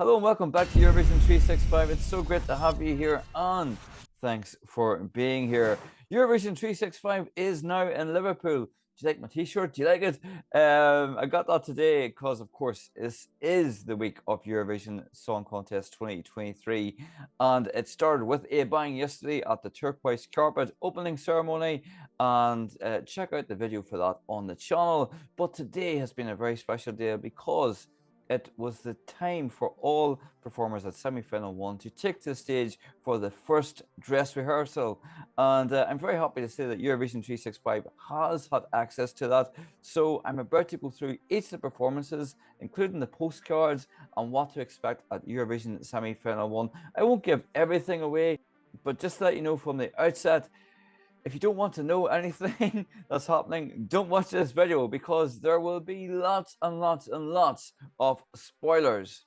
Hello and welcome back to Eurovision 365. It's so great to have you here, and thanks for being here. Eurovision 365 is now in Liverpool. Do you like my t-shirt? Do you like it? I got that today because, of course, this is the week of Eurovision Song Contest 2023, and it started with a bang yesterday at the Turquoise Carpet opening ceremony, and check out the video for that on the channel. But today has been a very special day because it was the time for all performers at semi-final 1 to take to the stage for the first dress rehearsal. And I'm very happy to say that Eurovision 365 has had access to that. So I'm about to go through each of the performances, including the postcards and what to expect at Eurovision semi-final 1. I won't give everything away, but just to let you know from the outset, if you don't want to know anything that's happening, don't watch this video because there will be lots and lots and lots of spoilers.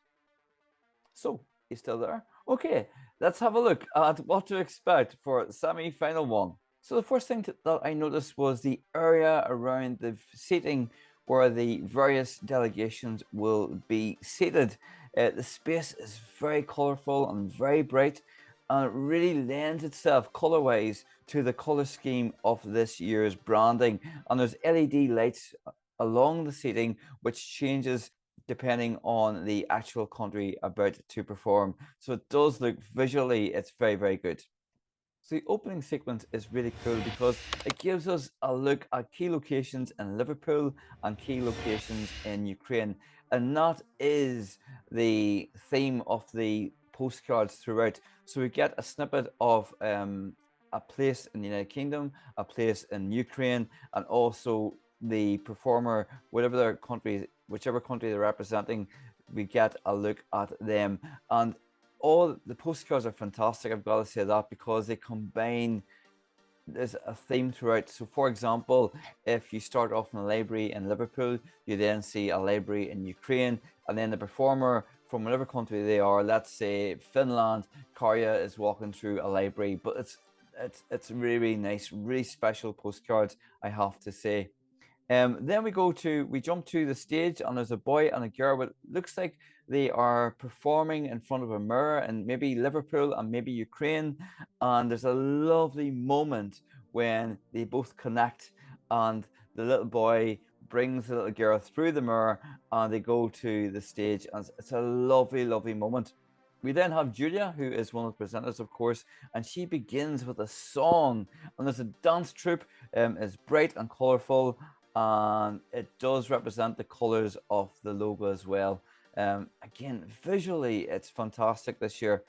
So, you still there? Okay, let's have a look at what to expect for semi-final 1. So the first thing that I noticed was the area around the seating where the various delegations will be seated. The space is very colourful and very bright, and it really lends itself colour-wise to the colour scheme of this year's branding. And there's LED lights along the seating, which changes depending on the actual country about to perform. So it does look visually, it's very, very good. So the opening sequence is really cool because it gives us a look at key locations in Liverpool and key locations in Ukraine. And that is the theme of the postcards throughout. So we get a snippet of a place in the United Kingdom, a place in Ukraine, and also the performer, whichever country they're representing, we get a look at them. And all the postcards are fantastic, I've got to say that, because they combine, there's a theme throughout. So for example, if you start off in a library in Liverpool, you then see a library in Ukraine, and then the performer from whatever country they are, let's say Finland, Croatia, is walking through a library. But it's really, really nice, really special postcards, I have to say. Then we jump to the stage, and there's a boy and a girl, but it looks like they are performing in front of a mirror in maybe Liverpool and maybe Ukraine. And there's a lovely moment when they both connect, and the little boy brings the little girl through the mirror, and they go to the stage, and it's a lovely, lovely moment. We then have Julia, who is one of the presenters, of course, and she begins with a song, and there's a dance troupe. It's bright and colourful, and it does represent the colors of the logo as well. Again, visually, it's fantastic this year.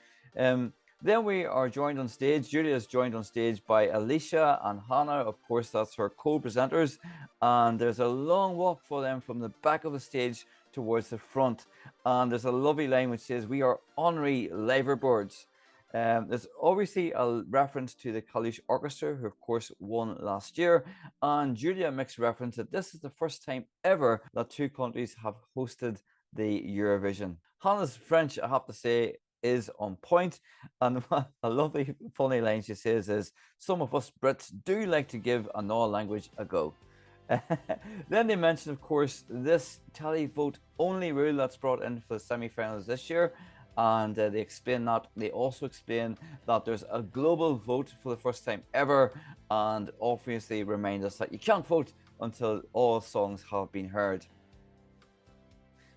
Then we are joined on stage. Julia is joined on stage by Alicia and Hannah. Of course, that's her co-presenters. And there's a long walk for them from the back of the stage towards the front. And there's a lovely line which says, "We are honorary liveaboards." There's obviously a reference to the Kalush Orchestra, who of course won last year, and Julia makes reference that this is the first time ever that two countries have hosted the Eurovision. Hannah's French, I have to say, is on point, and a lovely funny line she says is, "Some of us Brits do like to give another language a go." Then they mention, of course, this televote only rule that's brought in for the semi-finals this year. And they explain that. They also explain that there's a global vote for the first time ever, and obviously remind us that you can't vote until all songs have been heard.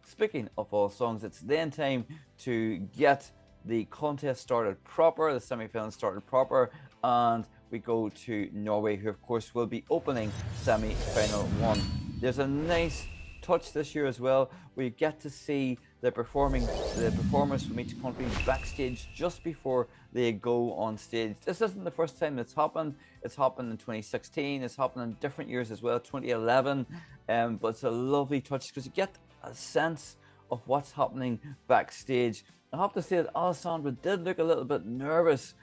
Speaking of all songs, it's then time to get the contest started proper, the semi-finals started proper, and we go to Norway, who of course will be opening semi-final 1. There's a nice touch this year as well. We get to see the performers from each country backstage just before they go on stage. This isn't the first time it's happened. It's happened in 2016. It's happened in different years as well, 2011. But it's a lovely touch because you get a sense of what's happening backstage. I have to say that Alessandra did look a little bit nervous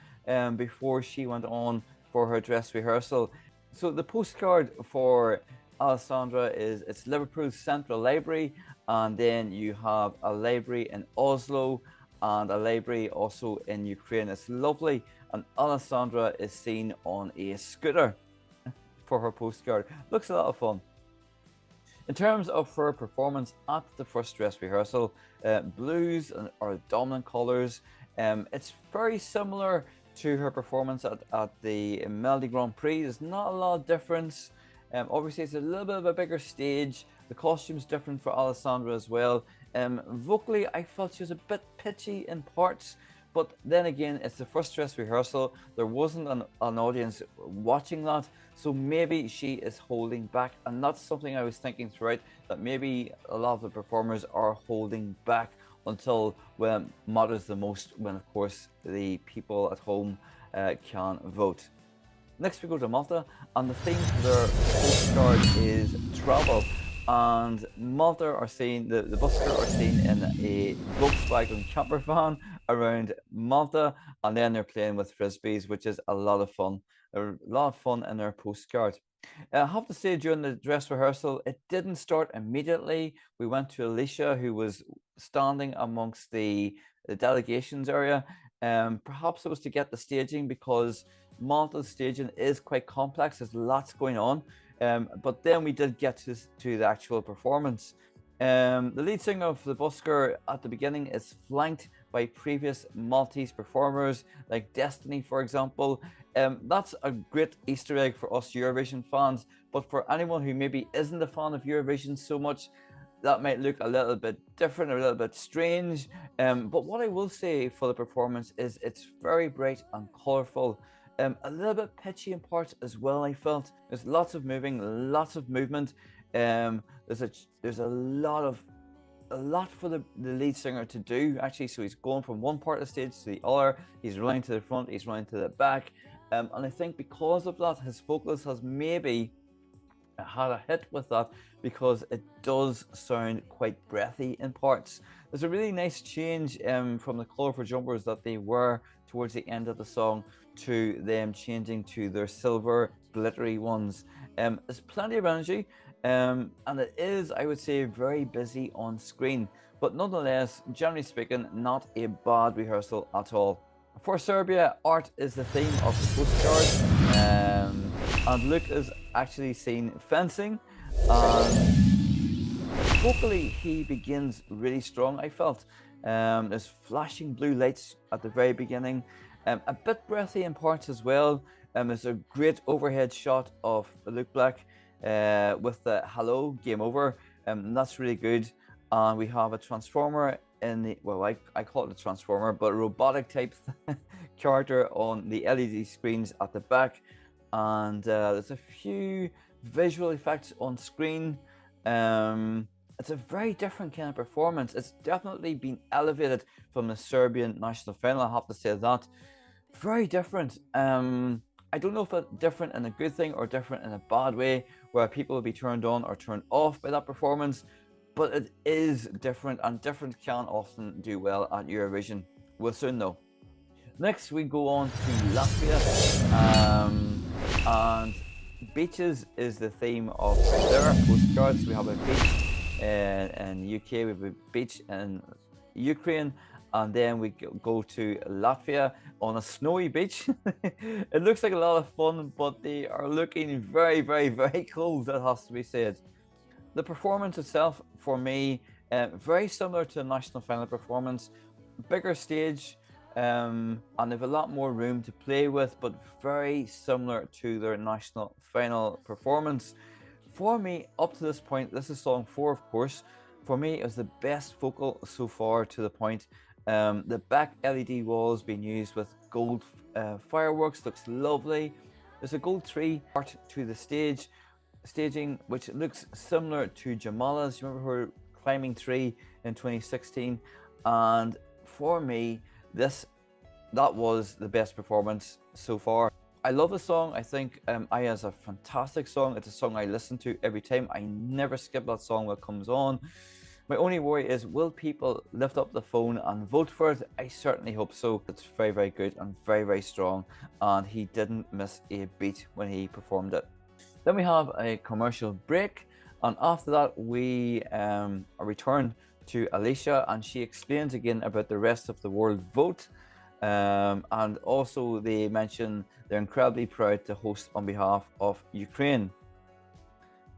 before she went on for her dress rehearsal. So the postcard for Alessandra is, it's Liverpool Central Library, and then you have a library in Oslo and a library also in Ukraine. It's lovely, and Alessandra is seen on a scooter for her postcard. Looks a lot of fun. In terms of her performance at the first dress rehearsal, blues are dominant colours. It's very similar to her performance at the Melody Grand Prix. There's not a lot of difference. Obviously, it's a little bit of a bigger stage. The costume's different for Alessandra as well. Vocally, I felt she was a bit pitchy in parts, but then again, it's the first dress rehearsal. There wasn't an audience watching that, so maybe she is holding back, and that's something I was thinking throughout, that maybe a lot of the performers are holding back until when it matters the most, when of course the people at home can vote. Next we go to Malta, and the theme for their postcard is travel. And Malta are seen, the busker are seen in a Volkswagen camper van around Malta, and then they're playing with frisbees, which is a lot of fun. A lot of fun in their postcard. I have to say, during the dress rehearsal, it didn't start immediately. We went to Alicia, who was standing amongst the delegations area. Perhaps it was to get the staging, because Malta's staging is quite complex. There's lots going on. But then we did get to the actual performance. The lead singer of the busker at the beginning is flanked by previous Maltese performers, like Destiny, for example. That's a great Easter egg for us Eurovision fans, but for anyone who maybe isn't a fan of Eurovision so much, that might look a little bit different, a little bit strange. But what I will say for the performance is it's very bright and colourful. A little bit pitchy in parts as well, I felt. There's lots of moving, lots of movement. There's a lot for the lead singer to do, actually. So he's going from one part of the stage to the other. He's running to the front, he's running to the back. And I think because of that, his vocals has maybe had a hit with that, because it does sound quite breathy in parts. There's a really nice change from the colourful jumpers that they were towards the end of the song to them changing to their silver glittery ones. There's plenty of energy, and it is, I would say, very busy on screen, but nonetheless, generally speaking, not a bad rehearsal at all. For Serbia, art is the theme of the postcard, and Luke is actually seen fencing, and vocally he begins really strong, I felt. There's flashing blue lights at the very beginning, a bit breathy in parts as well. There's a great overhead shot of Luke Black with the hello, game over, and that's really good. And we have a transformer in the, well, I call it a transformer, but a robotic type character on the LED screens at the back. And there's a few visual effects on screen. It's a very different kind of performance. It's definitely been elevated from the Serbian national final, I have to say that. Very different. I don't know if it's different in a good thing or different in a bad way, where people will be turned on or turned off by that performance, but it is different, and different can often do well at Eurovision. We'll soon know. Next we go on to Latvia, and beaches is the theme of their postcards. We have a beach in the UK, we have a beach in Ukraine, and then we go to Latvia on a snowy beach. It looks like a lot of fun, but they are looking very, very, very cold, that has to be said. The performance itself, for me, very similar to the national final performance. Bigger stage, and they've a lot more room to play with, but very similar to their national final performance. For me, up to this point, this is song 4, of course. For me, it was the best vocal so far to the point. The back LED walls being used with gold fireworks looks lovely. There's a gold tree part to the staging, which looks similar to Jamala's. You remember her climbing tree in 2016? And for me, that was the best performance so far. I love the song. I think Aya is a fantastic song. It's a song I listen to every time. I never skip that song when it comes on. My only worry is, will people lift up the phone and vote for it? I certainly hope so. It's very, very good and very, very strong, and he didn't miss a beat when he performed it. Then we have a commercial break, and after that we return to Alicia, and she explains again about the rest of the world vote, and also they mention they're incredibly proud to host on behalf of Ukraine.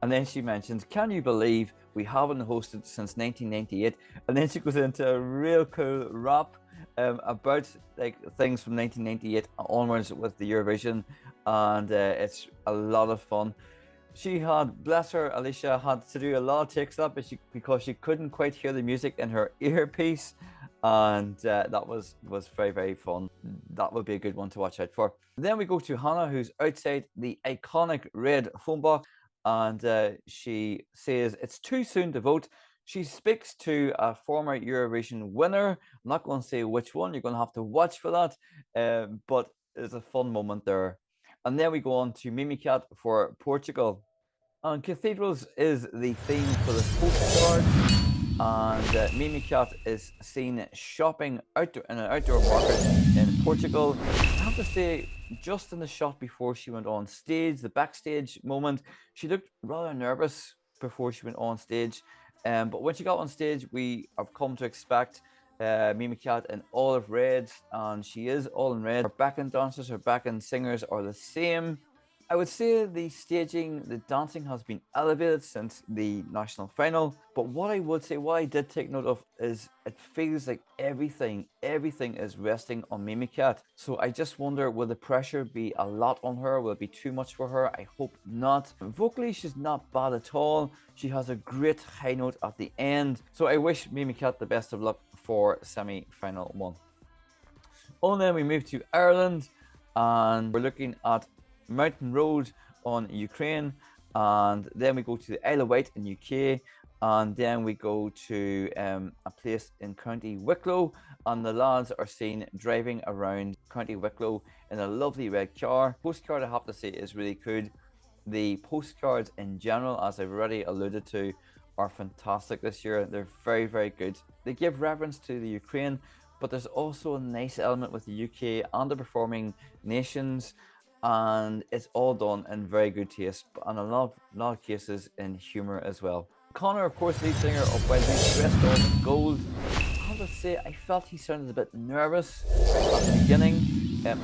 And then she mentions, can you believe we haven't hosted since 1998? And then she goes into a real cool rap about like things from 1998 onwards with the Eurovision, and it's a lot of fun. She had, bless her, Alicia had to do a lot of takes of that, because she couldn't quite hear the music in her earpiece, and that was very, very fun. That would be a good one to watch out for. Then we go to Hannah, who's outside the iconic red phone box, and she says it's too soon to vote. She speaks to a former Eurovision winner. I'm not going to say which one. You're going to have to watch for that, but it's a fun moment there. And then we go on to Mimicat for Portugal. And Cathedrals is the theme for the postcard. And Mimicat is seen shopping in an outdoor market in Portugal. I have to say, just in the shot before she went on stage, the backstage moment, she looked rather nervous before she went on stage. But when she got on stage, we have come to expect Mimicat in olive red, and she is all in red. Her backing dancers, her backing singers are the same. I would say the staging, the dancing has been elevated since the national final. But what I would say, what I did take note of, is it feels like everything is resting on Mimicat. So I just wonder, will the pressure be a lot on her? Will it be too much for her? I hope not. Vocally, she's not bad at all. She has a great high note at the end. So I wish Mimicat the best of luck for semi-final 1. And then we move to Ireland, and we're looking at Mountain Road on Ukraine, and then we go to the Isle of Wight in UK, and then we go to a place in County Wicklow, and the lads are seen driving around County Wicklow in a lovely red car. Postcard, I have to say, is really good. The postcards in general, as I've already alluded to, are fantastic this year. They're very, very good. They give reference to the Ukraine, but there's also a nice element with the UK and the performing nations, and it's all done in very good taste, and a lot of cases in humour as well. Connor, of course, lead singer of Wild Beast, dressed all in gold. I have to say, I felt he sounded a bit nervous at the beginning. The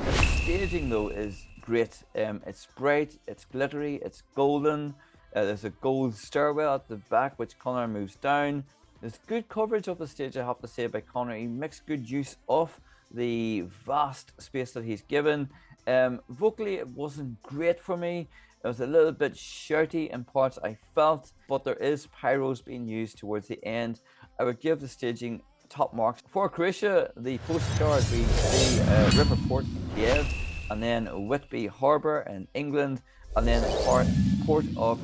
staging, though, is great. It's bright, it's glittery, it's golden. There's a gold stairwell at the back, which Connor moves down. There's good coverage of the stage, I have to say, by Connor. He makes good use of the vast space that he's given. Vocally, it wasn't great for me. It was a little bit shouty in parts, I felt, but there is pyros being used towards the end. I would give the staging top marks. For Croatia, the postcard, we see River Port in Kiev, and then Whitby Harbour in England, and then port of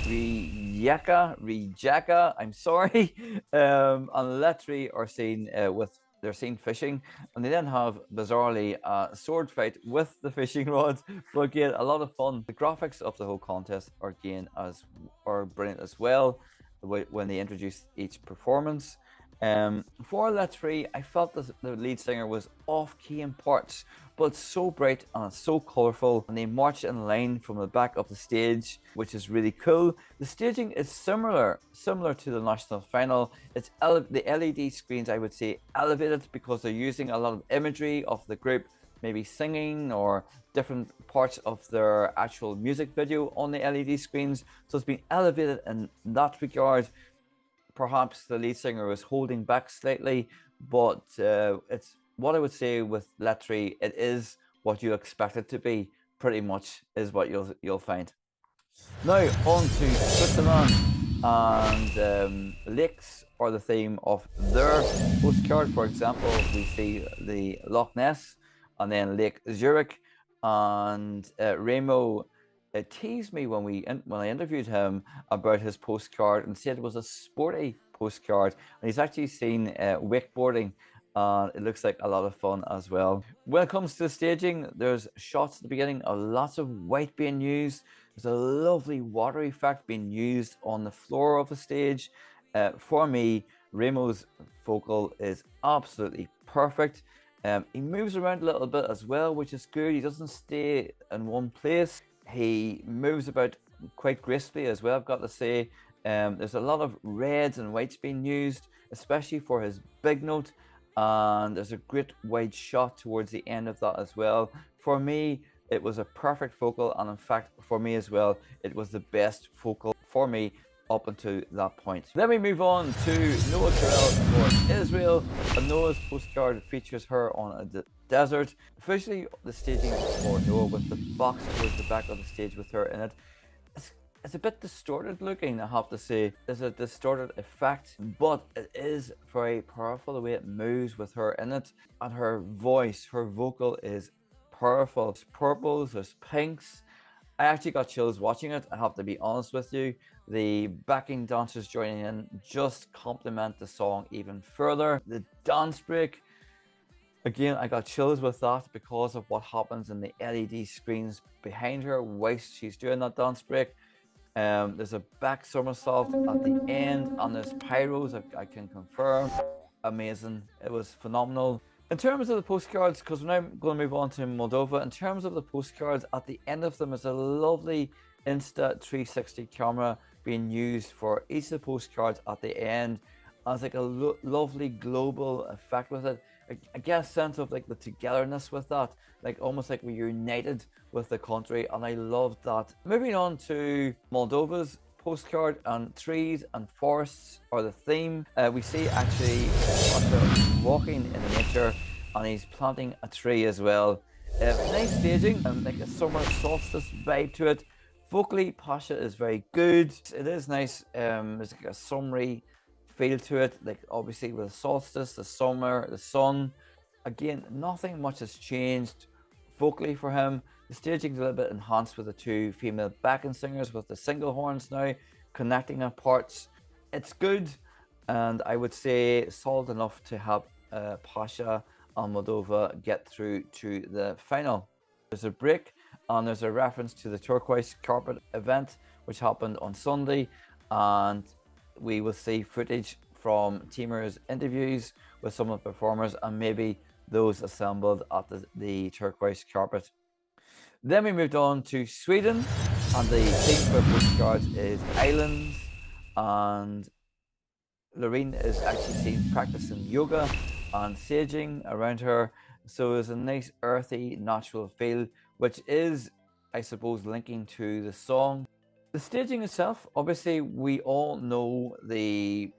Rijeka, I'm sorry, and Latvia are seen they're seen fishing, and they then have, bizarrely, a sword fight with the fishing rods. But again, a lot of fun. The graphics of the whole contest are brilliant as well when they introduce each performance. For Latvia, I felt that the lead singer was off-key in parts, but so bright and so colourful, and they march in line from the back of the stage, which is really cool. The staging is similar to the national final. It's the LED screens, I would say, elevated, because they're using a lot of imagery of the group maybe singing or different parts of their actual music video on the LED screens. So it's been elevated in that regard. Perhaps the lead singer was holding back slightly, but it's what I would say with Latvia. It is what you expect it to be, pretty much, is what you'll find. Now on to Switzerland, and lakes are the theme of their postcard. For example, we see the Loch Ness, and then Lake Zurich, and Remo. It teased me when I interviewed him about his postcard, and said it was a sporty postcard, and he's actually seen wakeboarding, and it looks like a lot of fun as well. When it comes to the staging, there's shots at the beginning of lots of white being used. There's a lovely water effect being used on the floor of the stage. For me, Remo's vocal is absolutely perfect. He moves around a little bit as well, which is good. He doesn't stay in one place. He moves about quite gracefully as well, I've got to say. There's a lot of reds and whites being used, especially for his big note, and there's a great wide shot towards the end of that as well. For me, It was a perfect vocal, and in fact, for me as well, it was the best vocal for me up until that point. Then we move on to Noah Carell for Israel, and Noah's postcard features her on a desert. Visually, the staging for Noah with the box towards the back of the stage with her in it, it's a bit distorted looking, I have to say. There's a distorted effect, but it is very powerful the way it moves with her in it, and her voice, her vocal is powerful. There's purples, there's pinks. I actually got chills watching it, I have to be honest with you. The backing dancers joining in just complement the song even further. The dance break, again, I got chills with that because of what happens in the LED screens behind her whilst she's doing that dance break. There's a back somersault at the end, and there's pyros, I can confirm. Amazing, it was phenomenal. In terms of the postcards, because we're now going to move on to Moldova, in terms of the postcards, at the end of them is a lovely Insta360 camera being used for each of the postcards at the end as like a lovely global effect with it. I get a sense of like the togetherness with that, like almost like we're united with the country, and I love that. Moving on to Moldova's postcard, and trees and forests are the theme. We see actually Pasha walking in nature, and he's planting a tree as well. Nice staging, like a summer solstice vibe to it. Vocally, Pasha is very good. It is nice. There's like a summery feel to it, like obviously with the solstice, the summer, the sun. Again, nothing much has changed vocally for him. The staging's a little bit enhanced with the two female backing singers with the single horns now connecting their parts. It's good, and I would say solid enough to help Pasha and Moldova get through to the final. There's a break, and there's a reference to the turquoise carpet event which happened on Sunday, and we will see footage from Timur's interviews with some of the performers and maybe those assembled at the turquoise carpet. Then we moved on to Sweden, and the theme for postcards is islands, and Loreen is actually seen practicing yoga and saging around her, so there's a nice earthy natural feel, which is, I suppose, linking to the song. The staging itself, obviously, we all know the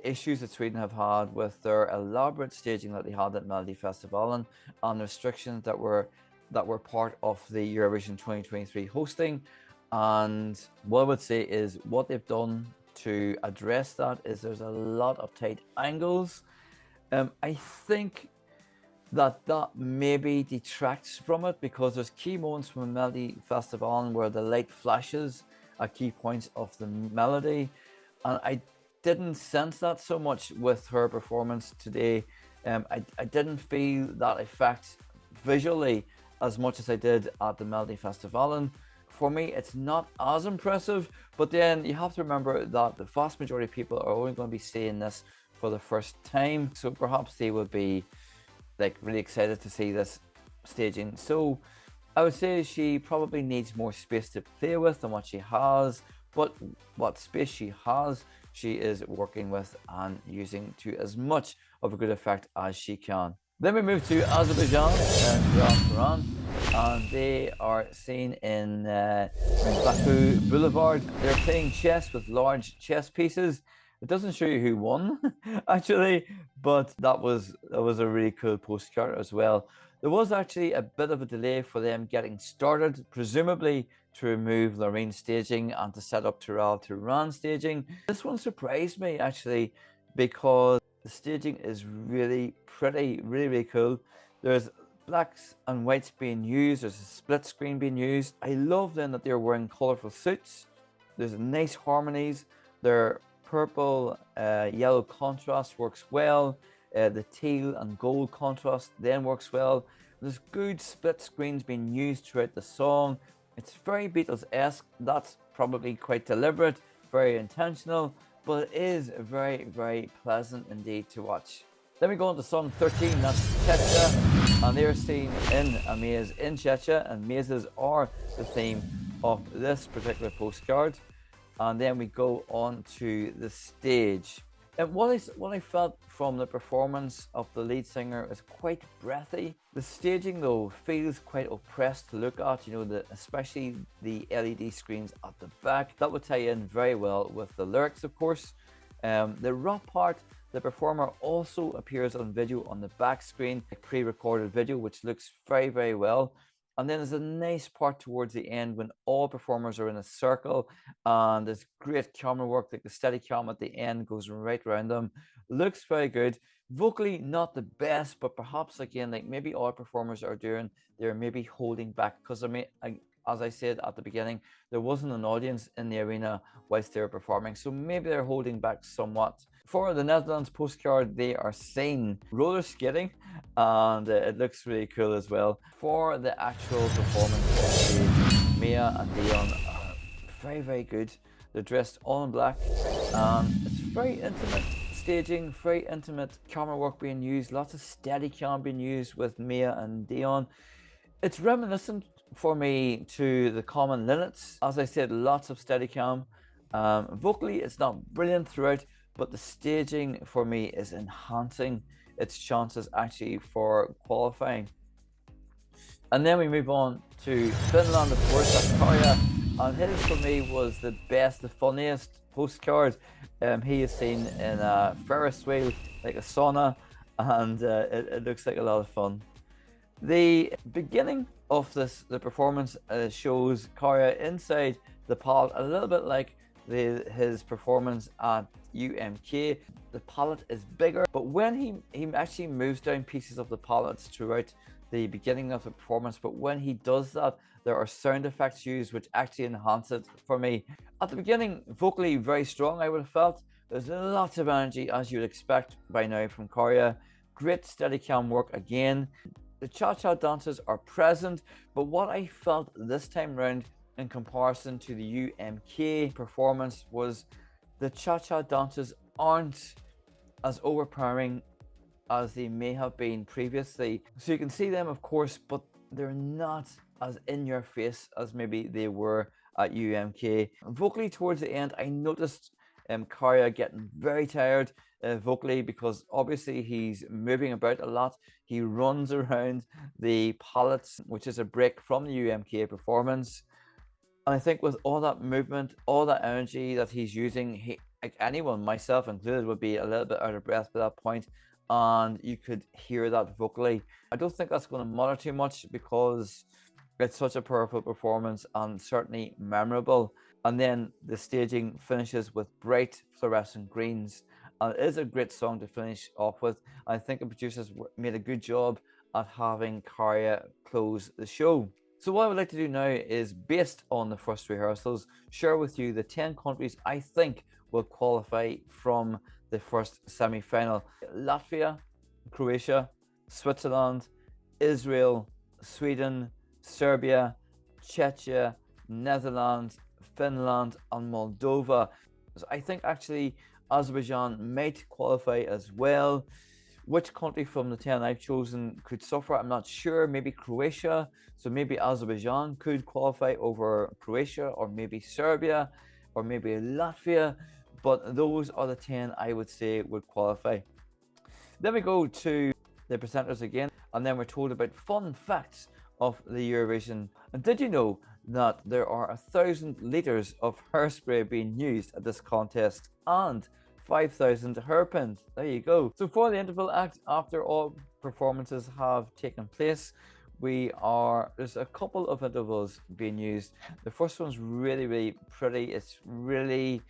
issues that Sweden have had with their elaborate staging that they had at Melodifestivalen, and the restrictions that were part of the Eurovision 2023 hosting. And what I would say is what they've done to address that is there's a lot of tight angles. I think that maybe detracts from it, because there's key moments from Melodifestivalen where the light flashes at key points of the melody, and I didn't sense that so much with her performance today. I didn't feel that effect visually as much as I did at the Melodifestivalen. For me, it's not as impressive, but then you have to remember that the vast majority of people are only going to be seeing this for the first time, so perhaps they will be like really excited to see this staging. So I would say she probably needs more space to play with than what she has, but what space she has, she is working with and using to as much of a good effect as she can. Then we move to Azerbaijan and Iran, and they are seen in Baku Boulevard. They're playing chess with large chess pieces. It doesn't show you who won, actually, but that was a really cool postcard as well. There was actually a bit of a delay for them getting started, presumably to remove Lorraine's staging and to set up Tehran staging. This one surprised me, actually, because the staging is really pretty, really cool. There's blacks and whites being used, there's a split screen being used. I love then that they're wearing colourful suits. There's nice harmonies. Their purple, yellow contrast works well. The teal and gold contrast then works well. There's good split screens being used throughout the song. It's very Beatles-esque. That's probably quite deliberate, very intentional, but it is very, very pleasant indeed to watch. Then we go on to song 13, that's Checha, and they're seen in a maze in Checha, and mazes are the theme of this particular postcard. And then we go on to the stage. And what I felt from the performance of the lead singer is quite breathy. The staging though feels quite oppressed to look at, you know, especially the LED screens at the back. That would tie in very well with the lyrics, of course. The rock part, the performer also appears on video on the back screen, a pre-recorded video, which looks very, very well. And then there's a nice part towards the end when all performers are in a circle and there's great camera work, like the steady cam at the end goes right around them. Looks very good. Vocally, not the best, but perhaps again, like maybe all performers are doing, they're maybe holding back because as I said at the beginning, there wasn't an audience in the arena whilst they were performing, so maybe they're holding back somewhat. For the Netherlands postcard, they are seen roller skating, and it looks really cool as well. For the actual performance on stage, Mia and Dion are very, very good. They're dressed all in black, and it's very intimate staging, very intimate camera work being used, lots of steady cam being used with Mia and Dion. It's reminiscent for me to the common linnets. As I said, lots of Steadicam. Vocally, it's not brilliant throughout, but the staging for me is enhancing its chances actually for qualifying. And then we move on to Finland, of course, that's Karja. And his for me was the best, the funniest postcard. He is seen in a Ferris wheel, like a sauna, and it looks like a lot of fun. The beginning of the performance shows Karja inside the pallet, a little bit like his performance at UMK. The pallet is bigger, but when he actually moves down pieces of the pallets throughout the beginning of the performance, but when he does that, there are sound effects used which actually enhance it for me. At the beginning, vocally very strong, I would have felt. There's lots of energy, as you'd expect by now from Karja. Great Steadicam work again. The cha-cha dances are present, but what I felt this time round in comparison to the UMK performance was the cha-cha dances aren't as overpowering as they may have been previously. So you can see them, of course, but they're not as in your face as maybe they were at UMK. Vocally towards the end, I noticed Karja getting very tired vocally, because obviously he's moving about a lot. He runs around the pallets, which is a break from the UMK performance. And I think with all that movement, all that energy that he's using, like anyone, myself included, would be a little bit out of breath by that point, and you could hear that vocally. I don't think that's going to matter too much because it's such a powerful performance and certainly memorable. And then the staging finishes with bright fluorescent greens. And it is a great song to finish off with. I think the producers made a good job at having Karja close the show. So what I would like to do now is, based on the first rehearsals, share with you the 10 countries I think will qualify from the first semi-final. Latvia, Croatia, Switzerland, Israel, Sweden, Serbia, Czechia, Netherlands, Finland, and Moldova. So I think actually Azerbaijan might qualify as well. Which country from the 10 I've chosen could suffer? I'm not sure. Maybe Croatia. So maybe Azerbaijan could qualify over Croatia, or maybe Serbia, or maybe Latvia. But those are the 10 I would say would qualify. Then we go to the presenters again, and then we're told about fun facts of the Eurovision. And did you know that there are 1,000 litres of hairspray being used at this contest, and 5,000 hairpins? There you go. So for the interval act, after all performances have taken place, there's a couple of intervals being used. The first one's really, really pretty. It's really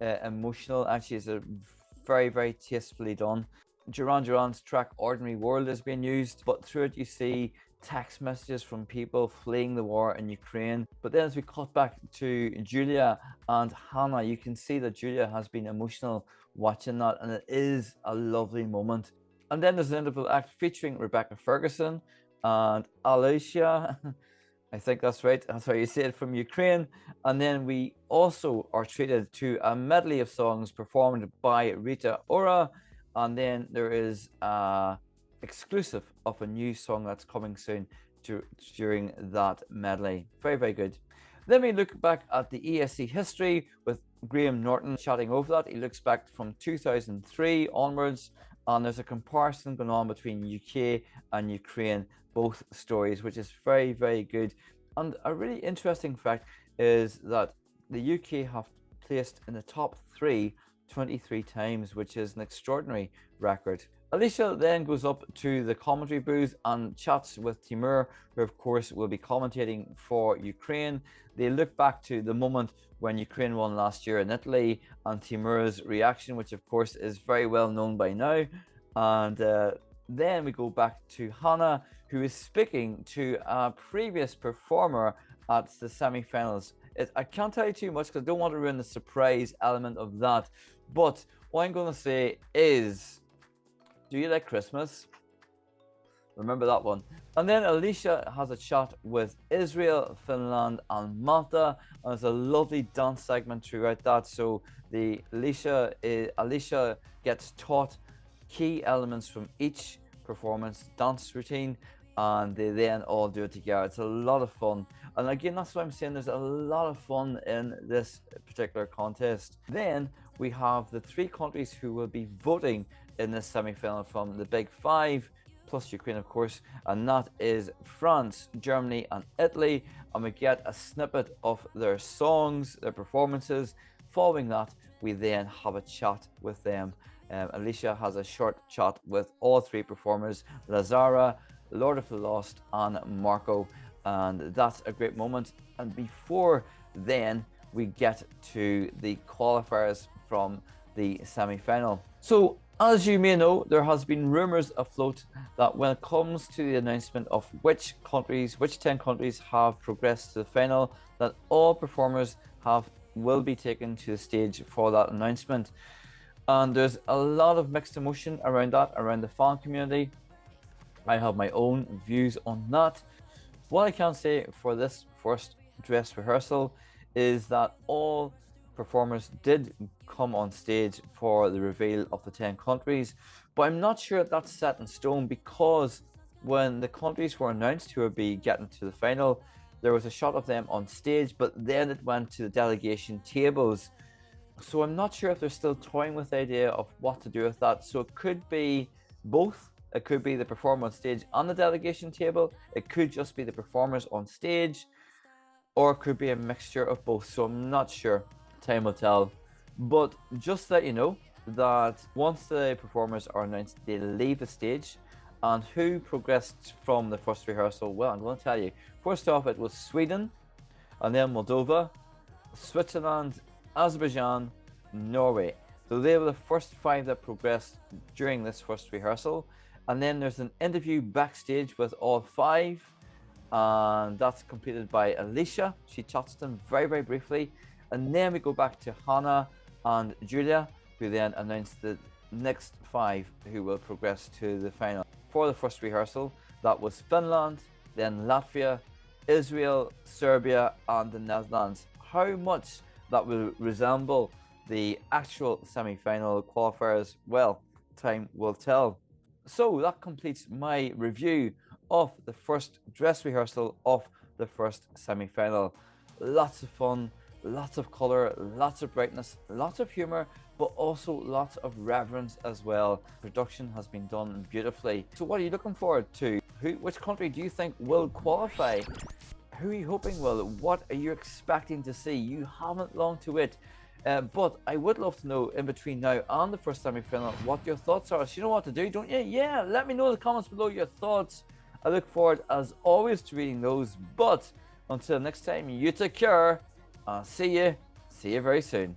emotional. Actually, it's very, very tastefully done. Duran Duran's track Ordinary World is being used, but through it you see text messages from people fleeing the war in Ukraine. But then as we cut back to Julia and Hannah, you can see that Julia has been emotional watching that, and it is a lovely moment. And then there's an interval act featuring Rebecca Ferguson and Alicia, I think that's right, that's how you say it, from Ukraine. And then we also are treated to a medley of songs performed by Rita Ora, and then there is exclusive of a new song that's coming soon during that medley. Very, very good. Then we look back at the ESC history with Graham Norton chatting over that. He looks back from 2003 onwards, and there's a comparison going on between UK and Ukraine, both stories, which is very, very good. And a really interesting fact is that the UK have placed in the top 23 times, which is an extraordinary record. Alicia then goes up to the commentary booth and chats with Timur, who of course will be commentating for Ukraine. They look back to the moment when Ukraine won last year in Italy and Timur's reaction, which of course is very well known by now. And then we go back to Hannah, who is speaking to a previous performer at the semi-finals. I can't tell you too much because I don't want to ruin the surprise element of that. But what I'm going to say is, do you like Christmas? Remember that one. And then Alicia has a chat with Israel, Finland, and Malta. And there's a lovely dance segment throughout that. So Alicia gets taught key elements from each performance dance routine, and they then all do it together. It's a lot of fun. And again, that's why I'm saying there's a lot of fun in this particular contest. Then we have the 3 countries who will be voting in this semi-final from the Big Five, plus Ukraine, of course, and that is France, Germany, and Italy. And we get a snippet of their songs, their performances. Following that, we then have a chat with them. Alicia has a short chat with all 3 performers, Lazara, Lord of the Lost, and Marco, and that's a great moment. And before then, we get to the qualifiers from the semi-final. So, as you may know, there has been rumours afloat that when it comes to the announcement of which 10 countries have progressed to the final, that all performers will be taken to the stage for that announcement. And there's a lot of mixed emotion around that, around the fan community. I have my own views on that. What I can say for this first dress rehearsal is that all performers did come on stage for the reveal of the 10 countries, but I'm not sure that's set in stone, because when the countries were announced who would be getting to the final, there was a shot of them on stage, but then it went to the delegation tables. So I'm not sure if they're still toying with the idea of what to do with that. So it could be both. It could be the performer on stage on the delegation table. It could just be the performers on stage, or it could be a mixture of both. So I'm not sure. Time will tell. But just to let you know that once the performers are announced, they leave the stage. And who progressed from the first rehearsal? Well, I'm going to tell you. First off, it was Sweden, and then Moldova, Switzerland, Azerbaijan, Norway. So they were the first 5 that progressed during this first rehearsal. And then there's an interview backstage with all 5, and that's completed by Alicia. She chats to them very, very briefly. And then we go back to Hannah and Julia, who then announce the next 5 who will progress to the final. For the first rehearsal, that was Finland, then Latvia, Israel, Serbia, and the Netherlands. How much that will resemble the actual semi-final qualifiers, well, time will tell. So that completes my review of the first dress rehearsal of the first semi-final. Lots of fun, lots of colour, lots of brightness, lots of humour, but also lots of reverence as well. Production has been done beautifully. So what are you looking forward to? Which country do you think will qualify? Who are you hoping will? What are you expecting to see? You haven't long to wait. But I would love to know in between now and the first semi-final what your thoughts are. So you know what to do, don't you? Yeah, let me know in the comments below your thoughts. I look forward, as always, to reading those. But until next time, you take care. I'll see you very soon.